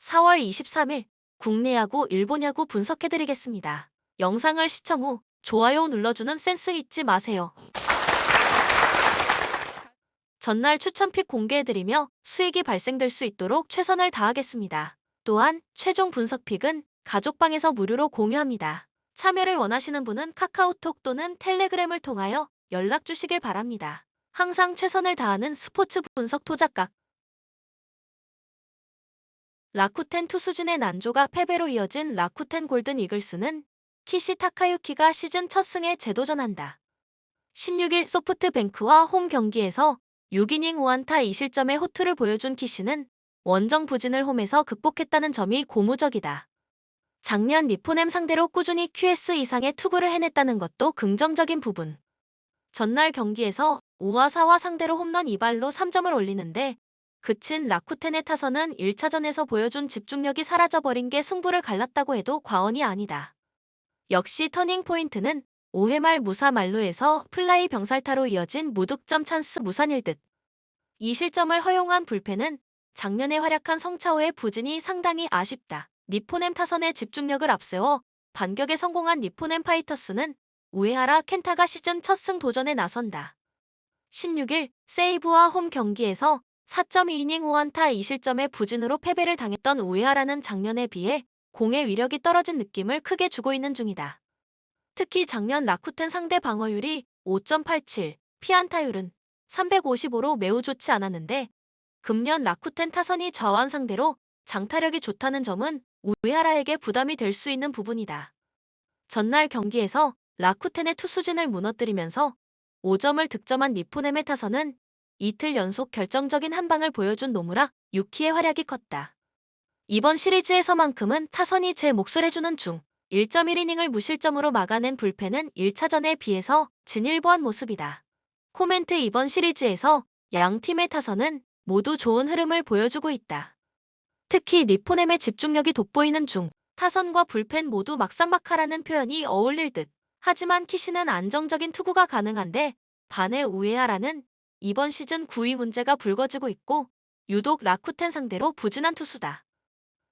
4월 23일 국내 야구, 일본 야구 분석해드리겠습니다. 영상을 시청 후 좋아요 눌러주는 센스 잊지 마세요. 전날 추천픽 공개해드리며 수익이 발생될 수 있도록 최선을 다하겠습니다. 또한 최종 분석픽은 가족방에서 무료로 공유합니다. 참여를 원하시는 분은 카카오톡 또는 텔레그램을 통하여 연락 주시길 바랍니다. 항상 최선을 다하는 스포츠 분석 토작각. 라쿠텐 투수진의 난조가 패배로 이어진 라쿠텐 골든 이글스는 키시 타카유키가 시즌 첫 승에 재도전한다. 16일 소프트뱅크와 홈 경기에서 6이닝 5안타 2실점의 호투를 보여준 키시는 원정 부진을 홈에서 극복했다는 점이 고무적이다. 작년 니포넴 상대로 꾸준히 QS 이상의 투구를 해냈다는 것도 긍정적인 부분. 전날 경기에서 우하사와 상대로 홈런 2발로 3점을 올리는데 그친 라쿠텐의 타선은 1차전에서 보여준 집중력이 사라져버린 게 승부를 갈랐다고 해도 과언이 아니다. 역시 터닝포인트는 5회 말 무사 만루에서 플라이 병살타로 이어진 무득점 찬스 무산일 듯. 이 실점을 허용한 불펜은 작년에 활약한 성차오의 부진이 상당히 아쉽다. 니포넴 타선의 집중력을 앞세워 반격에 성공한 니포넴 파이터스는 우에하라 켄타가 시즌 첫 승 도전에 나선다. 16일 세이브와 홈 경기에서 4.2이닝 5안타 2실점의 부진으로 패배를 당했던 우에하라는 작년에 비해 공의 위력이 떨어진 느낌을 크게 주고 있는 중이다. 특히 작년 라쿠텐 상대 방어율이 5.87, 피안타율은 355로 매우 좋지 않았는데 금년 라쿠텐 타선이 좌완 상대로 장타력이 좋다는 점은 우에하라에게 부담이 될 수 있는 부분이다. 전날 경기에서 라쿠텐의 투수진을 무너뜨리면서 5점을 득점한 니포넴의 타선은 이틀 연속 결정적인 한방을 보여준 노무라 유키의 활약이 컸다. 이번 시리즈에서만큼은 타선이 제 몫을 해주는 중 1.1이닝을 무실점으로 막아낸 불펜은 1차전에 비해서 진일보한 모습이다. 코멘트 이번 시리즈에서 양 팀의 타선은 모두 좋은 흐름을 보여주고 있다. 특히 니포넴의 집중력이 돋보이는 중 타선과 불펜 모두 막상막하라는 표현이 어울릴 듯. 하지만 키시는 안정적인 투구가 가능한데 반해 우에하라는 이번 시즌 구위 문제가 불거지고 있고 유독 라쿠텐 상대로 부진한 투수다.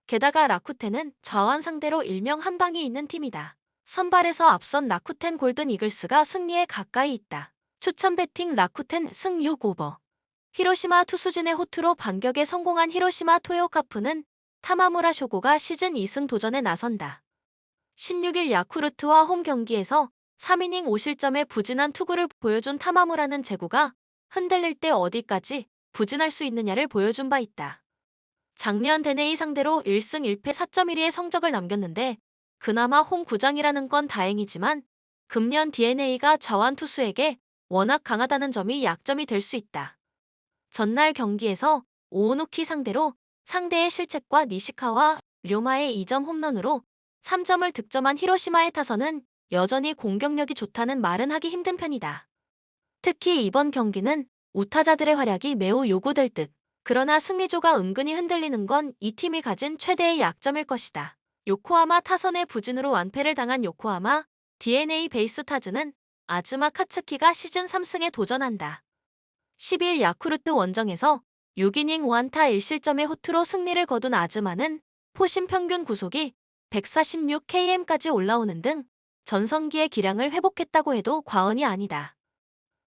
게다가 라쿠텐은 좌완 상대로 일명 한방이 있는 팀이다. 선발에서 앞선 라쿠텐 골든 이글스가 승리에 가까이 있다. 추천 배팅 라쿠텐 승 6오버. 히로시마 투수진의 호투로 반격에 성공한 히로시마 토요카프는 타마무라 쇼고가 시즌 2승 도전에 나선다. 16일 야쿠르트와 홈 경기에서 3이닝 5실점의 부진한 투구를 보여준 타마무라는 제구가 흔들릴 때 어디까지 부진할 수 있느냐를 보여준 바 있다. 작년 데네이 상대로 1승 1패 4.12의 성적을 남겼는데 그나마 홈 구장이라는 건 다행이지만 금년 DNA가 좌완 투수에게 워낙 강하다는 점이 약점이 될 수 있다. 전날 경기에서 오오누키 상대로 상대의 실책과 니시카와 료마의 2점 홈런으로 3점을 득점한 히로시마의 타선은 여전히 공격력이 좋다는 말은 하기 힘든 편이다. 특히 이번 경기는 우타자들의 활약이 매우 요구될 듯. 그러나 승리조가 은근히 흔들리는 건 이 팀이 가진 최대의 약점일 것이다. 요코하마 타선의 부진으로 완패를 당한 요코하마 DNA 베이스타즈는 아즈마 카츠키가 시즌 3승에 도전한다. 10일 야쿠르트 원정에서 6이닝 5안타 1실점의 호투로 승리를 거둔 아즈마는 포심 평균 구속이 146km까지 올라오는 등 전성기의 기량을 회복했다고 해도 과언이 아니다.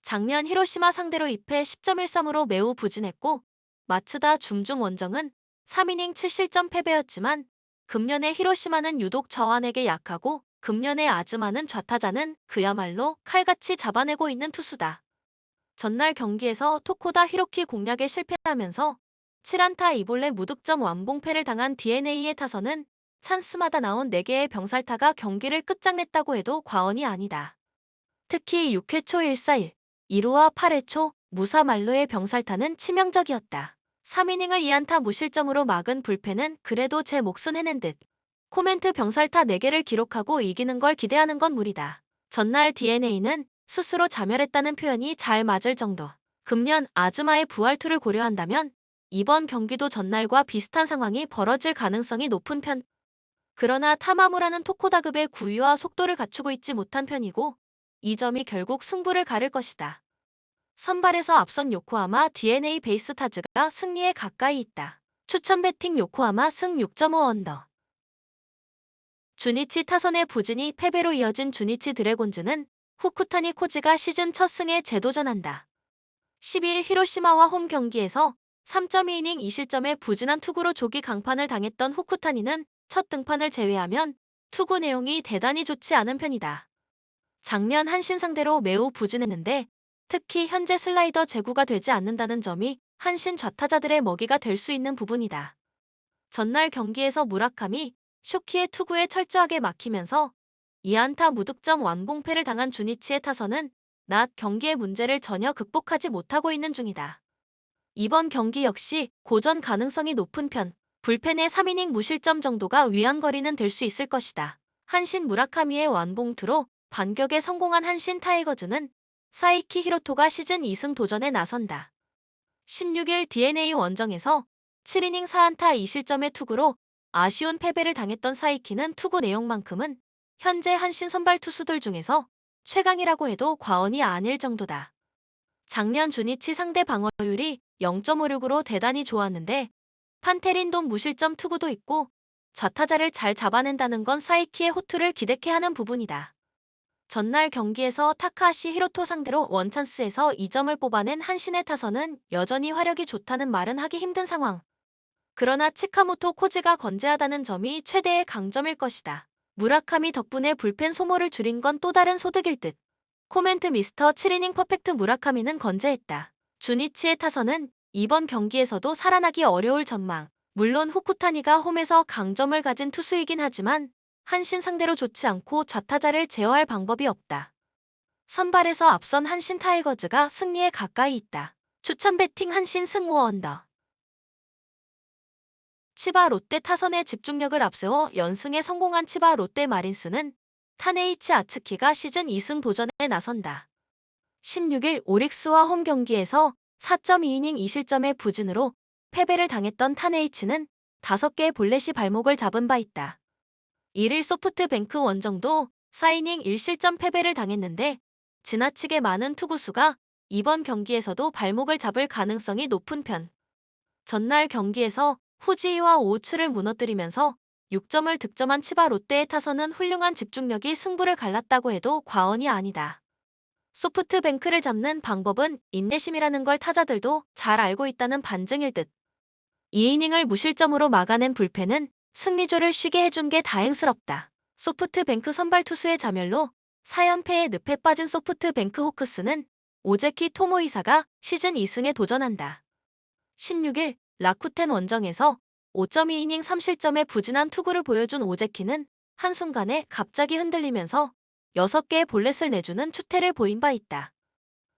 작년 히로시마 상대로 2패 10.13으로 매우 부진했고 마츠다 줌중 원정은 3이닝 7실점 패배였지만 금년의 히로시마는 유독 저완에게 약하고 금년의 아즈마는 좌타자는 그야말로 칼같이 잡아내고 있는 투수다. 전날 경기에서 토코다 히로키 공략에 실패하면서 7안타 2볼넷 무득점 완봉패를 당한 DNA의 타선은 찬스마다 나온 4개의 병살타가 경기를 끝장냈다고 해도 과언이 아니다. 특히 6회 초 1사1, 2루와 8회 초 무사 만루의 병살타는 치명적이었다. 3이닝을 2안타 무실점으로 막은 불펜은 그래도 제 몫은 해낸 듯. 코멘트 병살타 4개를 기록하고 이기는 걸 기대하는 건 무리다. 전날 DNA는 스스로 자멸했다는 표현이 잘 맞을 정도. 금년 아즈마의 부활투를 고려한다면 이번 경기도 전날과 비슷한 상황이 벌어질 가능성이 높은 편. 그러나 타마무라는 토코다급의 구위와 속도를 갖추고 있지 못한 편이고 이 점이 결국 승부를 가를 것이다. 선발에서 앞선 요코하마 DNA 베이스타즈가 승리에 가까이 있다. 추천 배팅 요코하마 승 6.5 언더. 주니치 타선의 부진이 패배로 이어진 주니치 드래곤즈는 후쿠타니 코지가 시즌 첫 승에 재도전한다. 12일 히로시마와 홈 경기에서 3.2이닝 2실점의 부진한 투구로 조기 강판을 당했던 후쿠타니는 첫 등판을 제외하면 투구 내용이 대단히 좋지 않은 편이다. 작년 한신 상대로 매우 부진했는데 특히 현재 슬라이더 제구가 되지 않는다는 점이 한신 좌타자들의 먹이가 될 수 있는 부분이다. 전날 경기에서 무라카미, 쇼키의 투구에 철저하게 막히면서 2안타 무득점 완봉패를 당한 주니치의 타선은 낮 경기의 문제를 전혀 극복하지 못하고 있는 중이다. 이번 경기 역시 고전 가능성이 높은 편, 불펜의 3이닝 무실점 정도가 위안거리는 될 수 있을 것이다. 한신 무라카미의 완봉투로 반격에 성공한 한신 타이거즈는 사이키 히로토가 시즌 2승 도전에 나선다. 16일 DNA 원정에서 7이닝 4안타 2실점의 투구로 아쉬운 패배를 당했던 사이키는 투구 내용만큼은 현재 한신 선발 투수들 중에서 최강이라고 해도 과언이 아닐 정도다. 작년 주니치 상대 방어율이 0.56으로 대단히 좋았는데 판테린돈 무실점 투구도 있고 좌타자를 잘 잡아낸다는 건 사이키의 호투를 기대케 하는 부분이다. 전날 경기에서 타카하시 히로토 상대로 원찬스에서 2점을 뽑아낸 한신의 타선은 여전히 화력이 좋다는 말은 하기 힘든 상황. 그러나 치카모토 코지가 건재하다는 점이 최대의 강점일 것이다. 무라카미 덕분에 불펜 소모를 줄인 건 또 다른 소득일 듯. 코멘트 미스터 7이닝 퍼펙트 무라카미는 건재했다. 주니치의 타선은 이번 경기에서도 살아나기 어려울 전망. 물론 후쿠타니가 홈에서 강점을 가진 투수이긴 하지만 한신 상대로 좋지 않고 좌타자를 제어할 방법이 없다. 선발에서 앞선 한신 타이거즈가 승리에 가까이 있다. 추천 배팅 한신 승 5언더. 치바 롯데 타선의 집중력을 앞세워 연승에 성공한 치바 롯데 마린스는 타네이치 아츠키가 시즌 2승 도전에 나선다. 16일 오릭스와 홈 경기에서 4.2이닝 2실점의 부진으로 패배를 당했던 타네이치는 5개의 볼넷이 발목을 잡은 바 있다. 1일 소프트뱅크 원정도 4이닝 1실점 패배를 당했는데 지나치게 많은 투구수가 이번 경기에서도 발목을 잡을 가능성이 높은 편. 전날 경기에서 후지이와 오우츠를 무너뜨리면서 6점을 득점한 치바 롯데의 타선은 훌륭한 집중력이 승부를 갈랐다고 해도 과언이 아니다. 소프트뱅크를 잡는 방법은 인내심이라는 걸 타자들도 잘 알고 있다는 반증일 듯. 2이닝을 무실점으로 막아낸 불펜은 승리조를 쉬게 해준 게 다행스럽다. 소프트뱅크 선발 투수의 자멸로 4연패에 늪에 빠진 소프트뱅크 호크스는 오제키 토모이사가 시즌 2승에 도전한다. 16일 라쿠텐 원정에서 5.2이닝 3실점의 부진한 투구를 보여준 오제키는 한순간에 갑자기 흔들리면서 6개의 볼넷을 내주는 추태를 보인 바 있다.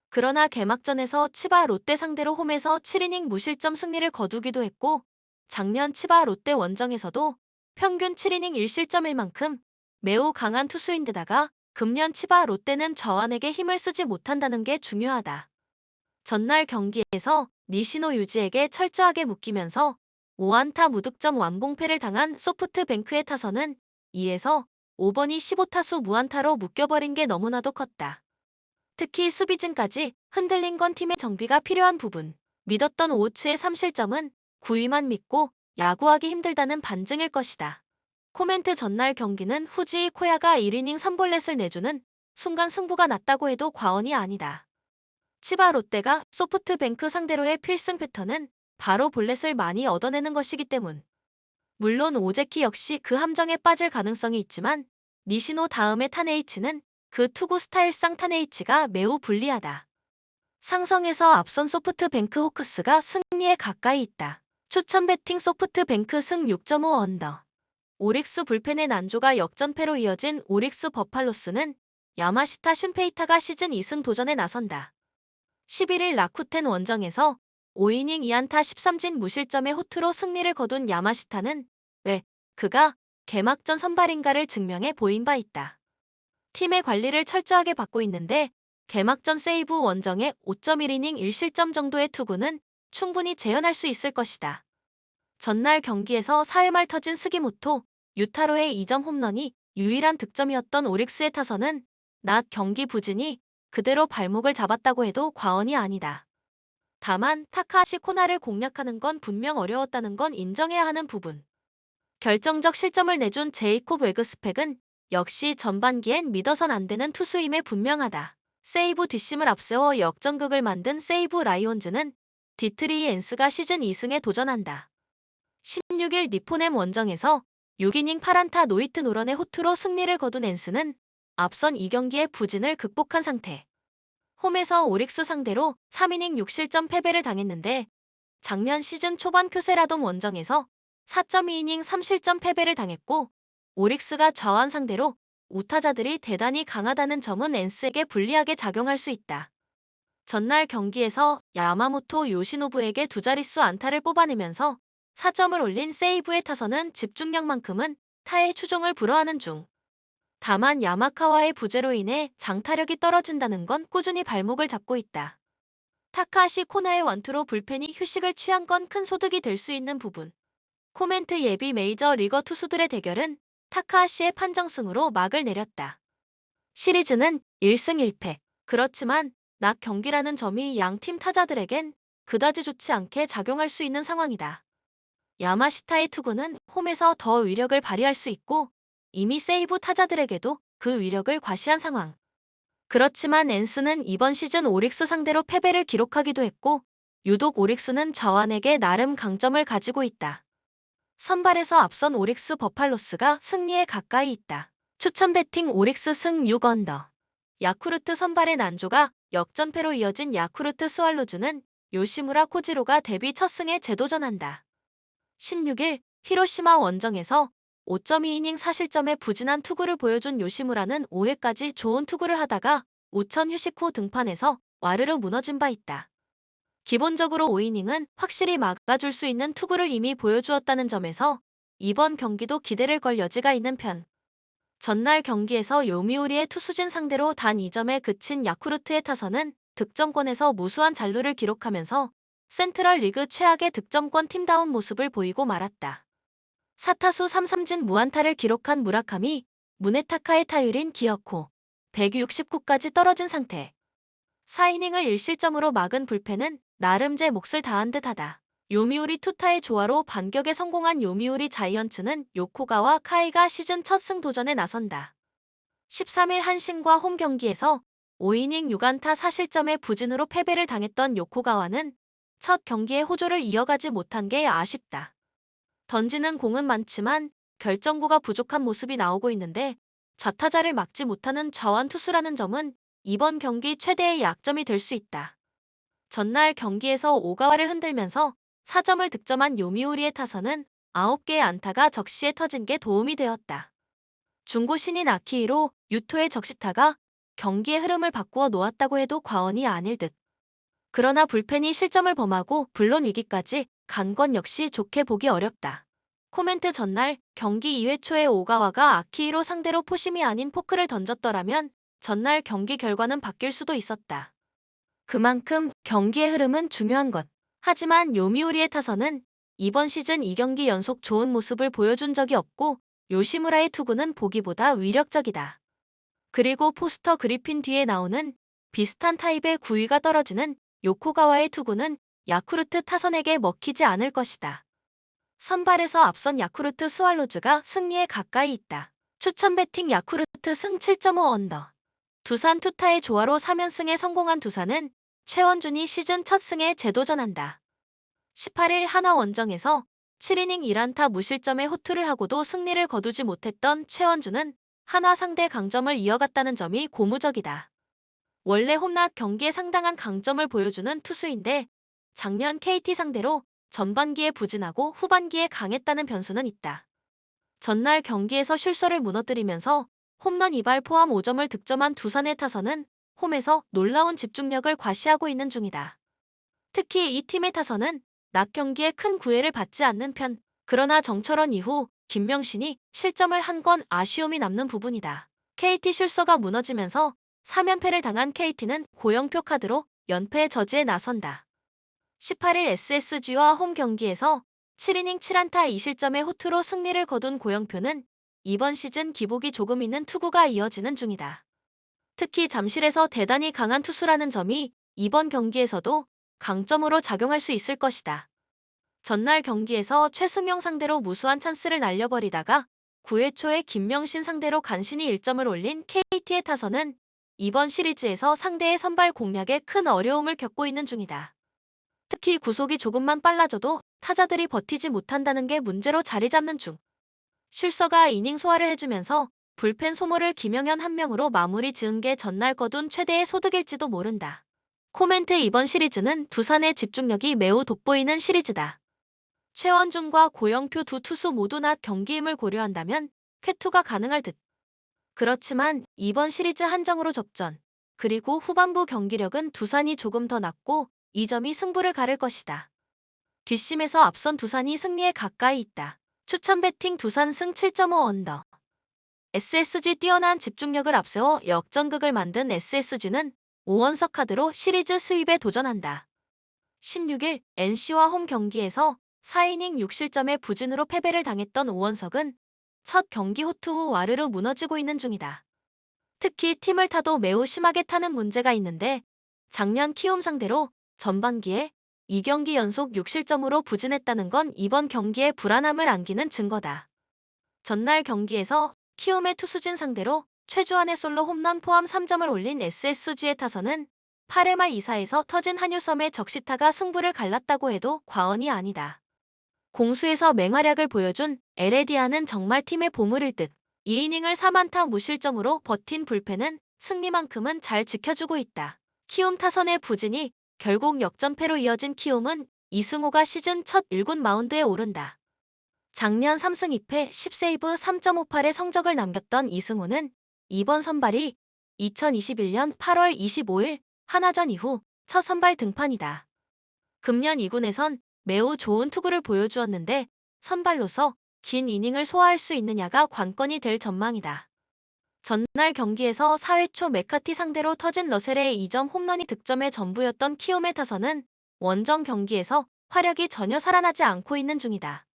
그러나 개막전에서 치바 롯데 상대로 홈에서 7이닝 무실점 승리를 거두기도 했고 작년 치바 롯데 원정에서도 평균 7이닝 1실점일 만큼 매우 강한 투수인데다가 금년 치바 롯데는 좌완에게 힘을 쓰지 못한다는 게 중요하다. 전날 경기에서 니시노 유지에게 철저하게 묶이면서 5안타 무득점 완봉패를 당한 소프트뱅크의 타선은 2에서 5번이 15타수 무안타로 묶여버린 게 너무나도 컸다. 특히 수비진까지 흔들린 건 팀의 정비가 필요한 부분. 믿었던 오우츠의 3실점은 구위만 믿고 야구하기 힘들다는 반증일 것이다. 코멘트 전날 경기는 후지이 코야가 1이닝 3볼넷을 내주는 순간 승부가 났다고 해도 과언이 아니다. 치바 롯데가 소프트뱅크 상대로의 필승 패턴은 바로 볼넷을 많이 얻어내는 것이기 때문. 물론 오제키 역시 그 함정에 빠질 가능성이 있지만 니시노 다음의 타네이치는 그 투구 스타일상 타네이치가 매우 불리하다. 상성에서 앞선 소프트뱅크 호크스가 승리에 가까이 있다. 추천 배팅 소프트뱅크 승 6.5 언더. 오릭스 불펜의 난조가 역전패로 이어진 오릭스 버팔로스는 야마시타 슌페이타가 시즌 2승 도전에 나선다. 11일 라쿠텐 원정에서 5이닝 2안타 13진 무실점의 호투로 승리를 거둔 야마시타는 왜 그가 개막전 선발인가를 증명해 보인 바 있다. 팀의 관리를 철저하게 받고 있는데 개막전 세이브 원정의 5.1이닝 1실점 정도의 투구는 충분히 재현할 수 있을 것이다. 전날 경기에서 4회 말 터진 스기모토, 유타로의 2점 홈런이 유일한 득점이었던 오릭스의 타선은 낮 경기 부진이 그대로 발목을 잡았다고 해도 과언이 아니다. 다만 타카하시 코나를 공략하는 건 분명 어려웠다는 건 인정해야 하는 부분. 결정적 실점을 내준 제이콥 웨그스펙은 역시 전반기엔 믿어선 안 되는 투수임에 분명하다. 세이브 뒷심을 앞세워 역전극을 만든 세이브 라이온즈는 디트리히 엔스가 시즌 2승에 도전한다. 16일 니포넴 원정에서 6이닝 8안타 노히트 노런의 호투로 승리를 거둔 엔스는 앞선 2경기의 부진을 극복한 상태. 홈에서 오릭스 상대로 3이닝 6실점 패배를 당했는데 작년 시즌 초반 쿄세라돔 원정에서 4.2이닝 3실점 패배를 당했고 오릭스가 좌완 상대로 우타자들이 대단히 강하다는 점은 엔스에게 불리하게 작용할 수 있다. 전날 경기에서 야마모토 요시노부에게 두 자릿수 안타를 뽑아내면서 4점을 올린 세이브의 타선은 집중력만큼은 타의 추종을 불허하는 중. 다만 야마카와의 부재로 인해 장타력이 떨어진다는 건 꾸준히 발목을 잡고 있다. 타카하시 코나의 완투로 불펜이 휴식을 취한 건 큰 소득이 될 수 있는 부분. 코멘트 예비 메이저 리거 투수들의 대결은 타카하시의 판정승으로 막을 내렸다. 시리즈는 1승 1패. 그렇지만 낮 경기라는 점이 양팀 타자들에겐 그다지 좋지 않게 작용할 수 있는 상황이다. 야마시타의 투구는 홈에서 더 위력을 발휘할 수 있고 이미 세이브 타자들에게도 그 위력을 과시한 상황. 그렇지만 엔스는 이번 시즌 오릭스 상대로 패배를 기록하기도 했고 유독 오릭스는 좌완에게 나름 강점을 가지고 있다. 선발에서 앞선 오릭스 버팔로스가 승리에 가까이 있다. 추천 배팅 오릭스 승 6언더. 야쿠르트 선발의 난조가 역전패로 이어진 야쿠르트 스왈로즈는 요시무라 코지로가 데뷔 첫 승에 재도전한다. 16일 히로시마 원정에서 5.2이닝 4실점의 부진한 투구를 보여준 요시무라는 5회까지 좋은 투구를 하다가 우천 휴식 후 등판에서 와르르 무너진 바 있다. 기본적으로 5이닝은 확실히 막아줄 수 있는 투구를 이미 보여주었다는 점에서 이번 경기도 기대를 걸 여지가 있는 편. 전날 경기에서 요미우리의 투수진 상대로 단 2점에 그친 야쿠르트의 타선은 득점권에서 무수한 잔루를 기록하면서 센트럴 리그 최악의 득점권 팀다운 모습을 보이고 말았다. 4타수 3삼진 무안타를 기록한 무라카미, 무네타카의 타율인 기어코 169까지 떨어진 상태. 4이닝을 1실점으로 막은 불펜은 나름 제 몫을 다한 듯하다. 요미우리 투타의 조화로 반격에 성공한 요미우리 자이언츠는 요코가와 카이가 시즌 첫 승 도전에 나선다. 13일 한신과 홈 경기에서 5이닝 6안타 4실점의 부진으로 패배를 당했던 요코가와는 첫 경기에 호조를 이어가지 못한 게 아쉽다. 던지는 공은 많지만 결정구가 부족한 모습이 나오고 있는데 좌타자를 막지 못하는 좌완 투수라는 점은 이번 경기 최대의 약점이 될 수 있다. 전날 경기에서 오가와를 흔들면서 4점을 득점한 요미우리의 타선은 9개의 안타가 적시에 터진 게 도움이 되었다. 중고 신인 아키히로 유토의 적시타가 경기의 흐름을 바꾸어 놓았다고 해도 과언이 아닐 듯. 그러나 불펜이 실점을 범하고 불론 위기까지 간 건 역시 좋게 보기 어렵다. 코멘트 전날 경기 2회 초에 오가와가 아키히로 상대로 포심이 아닌 포크를 던졌더라면 전날 경기 결과는 바뀔 수도 있었다. 그만큼 경기의 흐름은 중요한 것. 하지만 요미우리의 타선은 이번 시즌 2경기 연속 좋은 모습을 보여준 적이 없고 요시무라의 투구는 보기보다 위력적이다. 그리고 포스터 그리핀 뒤에 나오는 비슷한 타입의 구위가 떨어지는 요코가와의 투구는 야쿠르트 타선에게 먹히지 않을 것이다. 선발에서 앞선 야쿠르트 스왈로즈가 승리에 가까이 있다. 추천 배팅 야쿠르트 승 7.5 언더. 두산 투타의 조화로 3연승에 성공한 두산은 최원준이 시즌 첫 승에 재도전한다. 18일 하나 원정에서 7이닝 1안타 무실점의 호투를 하고도 승리를 거두지 못했던 최원준은 한화 상대 강점을 이어갔다는 점이 고무적이다. 원래 홈낮 경기에 상당한 강점을 보여주는 투수인데 작년 KT 상대로 전반기에 부진하고 후반기에 강했다는 변수는 있다. 전날 경기에서 쉴서를 무너뜨리면서 홈런 2발 포함 5점을 득점한 두산의 타선은 홈에서 놀라운 집중력을 과시하고 있는 중이다. 특히 이 팀의 타선은 낮 경기에 큰 구애를 받지 않는 편. 그러나 정철원 이후 김명신이 실점을 한 건 아쉬움이 남는 부분이다. KT 쉴서가 무너지면서 3연패를 당한 KT는 고영표 카드로 연패 저지에 나선다. 18일 SSG와 홈 경기에서 7이닝 7안타 2실점의 호투로 승리를 거둔 고영표는 이번 시즌 기복이 조금 있는 투구가 이어지는 중이다. 특히 잠실에서 대단히 강한 투수라는 점이 이번 경기에서도 강점으로 작용할 수 있을 것이다. 전날 경기에서 최승용 상대로 무수한 찬스를 날려버리다가 9회 초에 김명신 상대로 간신히 1점을 올린 KT의 타선은 이번 시리즈에서 상대의 선발 공략에 큰 어려움을 겪고 있는 중이다. 특히 구속이 조금만 빨라져도 타자들이 버티지 못한다는 게 문제로 자리 잡는 중. 쉴서가 이닝 소화를 해주면서 불펜 소모를 김영현 한 명으로 마무리 지은 게 전날 거둔 최대의 소득일지도 모른다. 코멘트 이번 시리즈는 두산의 집중력이 매우 돋보이는 시리즈다. 최원중과 고영표 두 투수 모두 낮 경기임을 고려한다면 쾌투가 가능할 듯. 그렇지만 이번 시리즈 한정으로 접전, 그리고 후반부 경기력은 두산이 조금 더 낮고 이 점이 승부를 가를 것이다. 뒷심에서 앞선 두산이 승리에 가까이 있다. 추천 배팅 두산 승 7.5 언더. SSG 뛰어난 집중력을 앞세워 역전극을 만든 SSG는 5원석 카드로 시리즈 수입에 도전한다. 16일 NC와 홈 경기에서 4이닝 6실점의 부진으로 패배를 당했던 오원석은 첫 경기 호투 후 와르르 무너지고 있는 중이다. 특히 팀을 타도 매우 심하게 타는 문제가 있는데 작년 키움 상대로 전반기에 2경기 연속 6실점으로 부진했다는 건 이번 경기에 불안함을 안기는 증거다. 전날 경기에서 키움의 투수진 상대로 최주환의 솔로 홈런 포함 3점을 올린 SSG의 타선은 8회 말 2사에서 터진 한유섬의 적시타가 승부를 갈랐다고 해도 과언이 아니다. 공수에서 맹활약을 보여준 에레디아는 정말 팀의 보물일 듯. 2이닝을 4안타 무실점으로 버틴 불펜은 승리만큼은 잘 지켜주고 있다. 키움 타선의 부진이 결국 역전패로 이어진 키움은 이승호가 시즌 첫 1군 마운드에 오른다. 작년 3승 2패 10세이브 3.58의 성적을 남겼던 이승호는 이번 선발이 2021년 8월 25일 하나전 이후 첫 선발 등판이다. 금년 2군에선 매우 좋은 투구를 보여주었는데 선발로서 긴 이닝을 소화할 수 있느냐가 관건이 될 전망이다. 전날 경기에서 4회 초 메카티 상대로 터진 러셀의 2점 홈런이 득점의 전부였던 키움의 타선은 원정 경기에서 화력이 전혀 살아나지 않고 있는 중이다.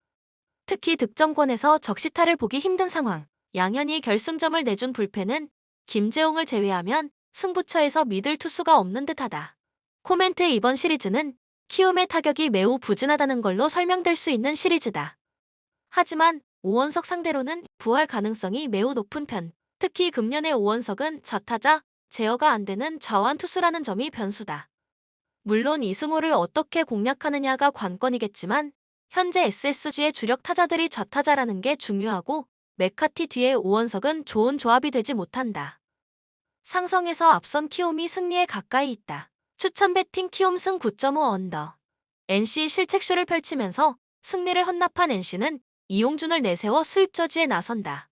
특히 득점권에서 적시타를 보기 힘든 상황, 양현이 결승점을 내준 불펜은 김재홍을 제외하면 승부처에서 믿을 투수가 없는 듯하다. 코멘트 이번 시리즈는 키움의 타격이 매우 부진하다는 걸로 설명될 수 있는 시리즈다. 하지만 오원석 상대로는 부활 가능성이 매우 높은 편, 특히 금년의 오원석은 좌타자, 제어가 안 되는 좌완 투수라는 점이 변수다. 물론 이승호를 어떻게 공략하느냐가 관건이겠지만 현재 SSG의 주력 타자들이 좌타자라는 게 중요하고 메카티 뒤에 오원석은 좋은 조합이 되지 못한다. 상성에서 앞선 키움이 승리에 가까이 있다. 추천 배팅 키움 승 9.5 언더. NC 실책쇼를 펼치면서 승리를 헌납한 NC는 이용준을 내세워 수입 저지에 나선다.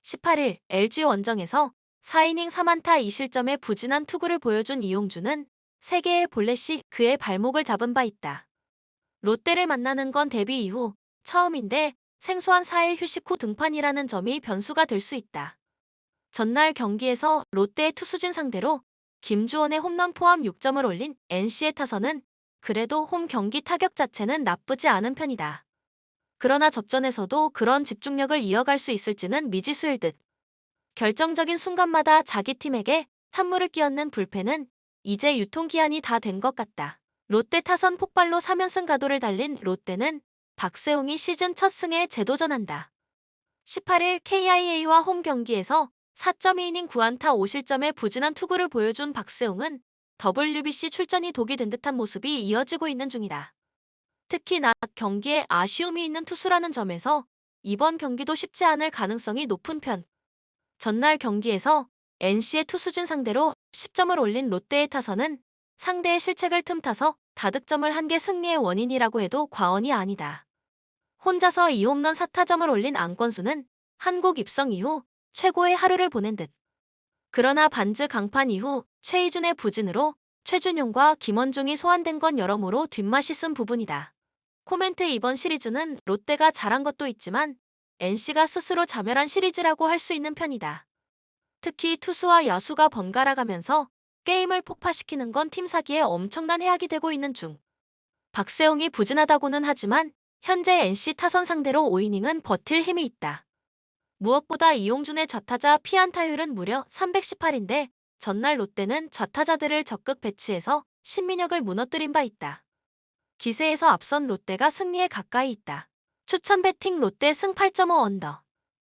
18일 LG 원정에서 4이닝 3안타 2실점의 부진한 투구를 보여준 이용준은 3개의 볼넷이 그의 발목을 잡은 바 있다. 롯데를 만나는 건 데뷔 이후 처음인데 생소한 4일 휴식 후 등판이라는 점이 변수가 될 수 있다. 전날 경기에서 롯데의 투수진 상대로 김주원의 홈런 포함 6점을 올린 NC의 타선은 그래도 홈 경기 타격 자체는 나쁘지 않은 편이다. 그러나 접전에서도 그런 집중력을 이어갈 수 있을지는 미지수일 듯. 결정적인 순간마다 자기 팀에게 탄물을 끼얹는 불펜은 이제 유통기한이 다 된 것 같다. 롯데 타선 폭발로 3연승 가도를 달린 롯데는 박세웅이 시즌 첫 승에 재도전한다. 18일 KIA와 홈 경기에서 4.2이닝 9안타 5실점의 부진한 투구를 보여준 박세웅은 WBC 출전이 독이 된 듯한 모습이 이어지고 있는 중이다. 특히 낮 경기에 아쉬움이 있는 투수라는 점에서 이번 경기도 쉽지 않을 가능성이 높은 편. 전날 경기에서 NC의 투수진 상대로 10점을 올린 롯데의 타선은 상대의 실책을 틈타서 다득점을 한 게 승리의 원인이라고 해도 과언이 아니다. 혼자서 2홈런 4타점을 올린 안건수는 한국 입성 이후 최고의 하루를 보낸 듯. 그러나 반즈 강판 이후 최희준의 부진으로 최준용과 김원중이 소환된 건 여러모로 뒷맛이 쓴 부분이다. 코멘트 이번 시리즈는 롯데가 잘한 것도 있지만 NC가 스스로 자멸한 시리즈라고 할 수 있는 편이다. 특히 투수와 야수가 번갈아가면서 게임을 폭파시키는 건 팀 사기에 엄청난 해악이 되고 있는 중. 박세웅이 부진하다고는 하지만 현재 NC 타선 상대로 5이닝은 버틸 힘이 있다. 무엇보다 이용준의 좌타자 피안타율은 무려 318인데 전날 롯데는 좌타자들을 적극 배치해서 신민혁을 무너뜨린 바 있다. 기세에서 앞선 롯데가 승리에 가까이 있다. 추천 배팅 롯데 승 8.5 언더.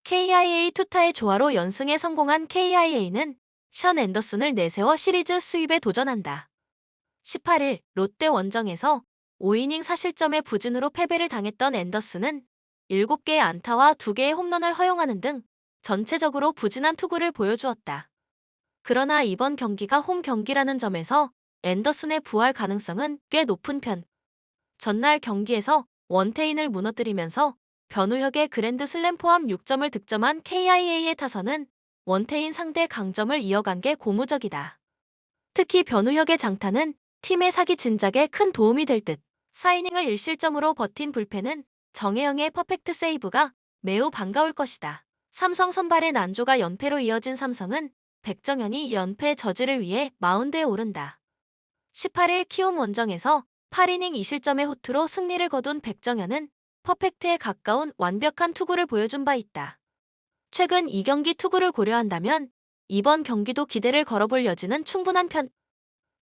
KIA 투타의 조화로 연승에 성공한 KIA는 션 앤더슨을 내세워 시리즈 수입에 도전한다. 18일 롯데 원정에서 5이닝 4실점의 부진으로 패배를 당했던 앤더슨은 7개의 안타와 2개의 홈런을 허용하는 등 전체적으로 부진한 투구를 보여주었다. 그러나 이번 경기가 홈 경기라는 점에서 앤더슨의 부활 가능성은 꽤 높은 편. 전날 경기에서 원태인을 무너뜨리면서 변우혁의 그랜드 슬램 포함 6점을 득점한 KIA의 타선은 원태인 상대 강점을 이어간 게 고무적이다. 특히 변우혁의 장타는 팀의 사기 진작에 큰 도움이 될 듯. 4이닝을 1실점으로 버틴 불펜은 정혜영의 퍼펙트 세이브가 매우 반가울 것이다. 삼성 선발의 난조가 연패로 이어진 삼성은 백정현이 연패 저지를 위해 마운드에 오른다. 18일 키움 원정에서 8이닝 2실점의 호투로 승리를 거둔 백정현은 퍼펙트에 가까운 완벽한 투구를 보여준 바 있다. 최근 2경기 투구를 고려한다면 이번 경기도 기대를 걸어볼 여지는 충분한 편.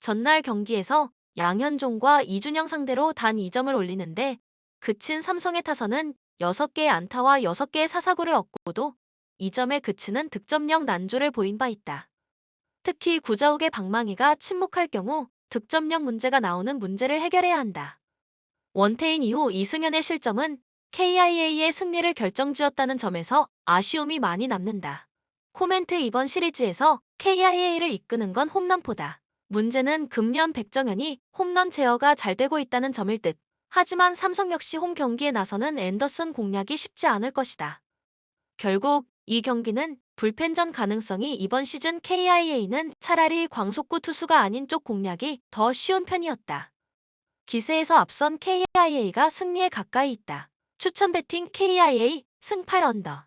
전날 경기에서 양현종과 이준영 상대로 단 2점을 올리는데 그친 삼성의 타선은 6개의 안타와 6개의 사사구를 얻고도 2점에 그치는 득점력 난조를 보인 바 있다. 특히 구자욱의 방망이가 침묵할 경우 득점력 문제가 나오는 문제를 해결해야 한다. 원태인 이후 이승현의 실점은 KIA의 승리를 결정지었다는 점에서 아쉬움이 많이 남는다. 코멘트 이번 시리즈에서 KIA를 이끄는 건 홈런포다. 문제는 금년 백정현이 홈런 제어가 잘 되고 있다는 점일 듯. 하지만 삼성 역시 홈 경기에 나서는 앤더슨 공략이 쉽지 않을 것이다. 결국 이 경기는 불펜전 가능성이 이번 시즌 KIA는 차라리 광속구 투수가 아닌 쪽 공략이 더 쉬운 편이었다. 기세에서 앞선 KIA가 승리에 가까이 있다. 추천 배팅 KIA 승 8언더.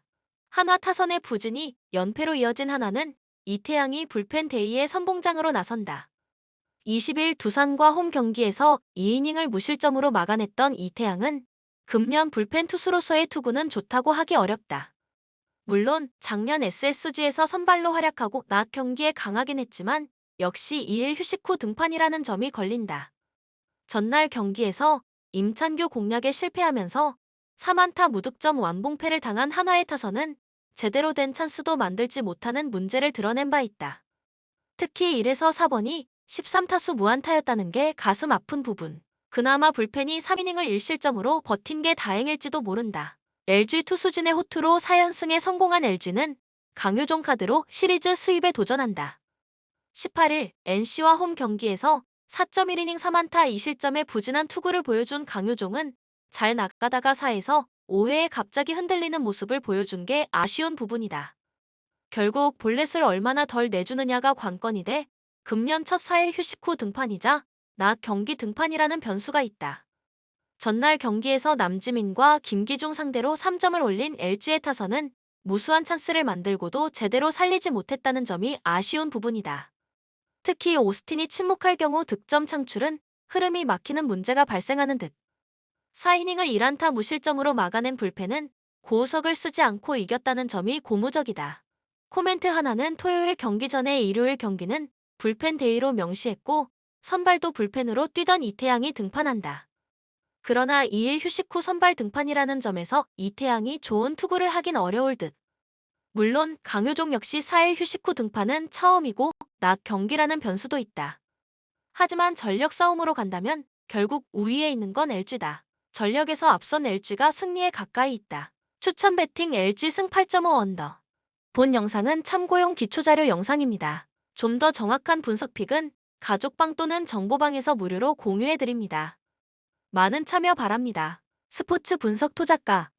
한화 타선의 부진이 연패로 이어진 한화는 이태양이 불펜 데이의 선봉장으로 나선다. 20일 두산과 홈 경기에서 2이닝을 무실점으로 막아냈던 이태양은 금년 불펜 투수로서의 투구는 좋다고 하기 어렵다. 물론 작년 SSG에서 선발로 활약하고 낮 경기에 강하긴 했지만 역시 2일 휴식 후 등판이라는 점이 걸린다. 전날 경기에서 임찬규 공략에 실패하면서 3안타 무득점 완봉패를 당한 한화의 타선은 제대로 된 찬스도 만들지 못하는 문제를 드러낸 바 있다. 특히 1에서 4번이 13타수 무안타였다는 게 가슴 아픈 부분. 그나마 불펜이 3이닝을 1실점으로 버틴 게 다행일지도 모른다. LG 투수진의 호투로 4연승에 성공한 LG는 강효종 카드로 시리즈 수입에 도전한다. 18일 NC와 홈 경기에서 4.1이닝 3안타 2실점의 부진한 투구를 보여준 강효종은 잘 나가다가 4에서 5회에 갑자기 흔들리는 모습을 보여준 게 아쉬운 부분이다. 결국 볼넷을 얼마나 덜 내주느냐가 관건이 돼 금년 첫 4일 휴식 후 등판이자 낮 경기 등판이라는 변수가 있다. 전날 경기에서 남지민과 김기중 상대로 3점을 올린 LG의 타선은 무수한 찬스를 만들고도 제대로 살리지 못했다는 점이 아쉬운 부분이다. 특히 오스틴이 침묵할 경우 득점 창출은 흐름이 막히는 문제가 발생하는 듯. 4이닝을 1안타 무실점으로 막아낸 불펜은 고우석을 쓰지 않고 이겼다는 점이 고무적이다. 코멘트 하나는 토요일 경기 전에 일요일 경기는 불펜 데이로 명시했고 선발도 불펜으로 뛰던 이태양이 등판한다. 그러나 2일 휴식 후 선발 등판이라는 점에서 이태양이 좋은 투구를 하긴 어려울 듯. 물론 강효종 역시 4일 휴식 후 등판은 처음이고 낮 경기라는 변수도 있다. 하지만 전력 싸움으로 간다면 결국 우위에 있는 건 LG다. 전력에서 앞선 LG가 승리에 가까이 있다. 추천 배팅 LG 승 8.5 언더. 본 영상은 참고용 기초자료 영상입니다. 좀 더 정확한 분석픽은 가족방 또는 정보방에서 무료로 공유해드립니다. 많은 참여 바랍니다. 스포츠 분석 토작가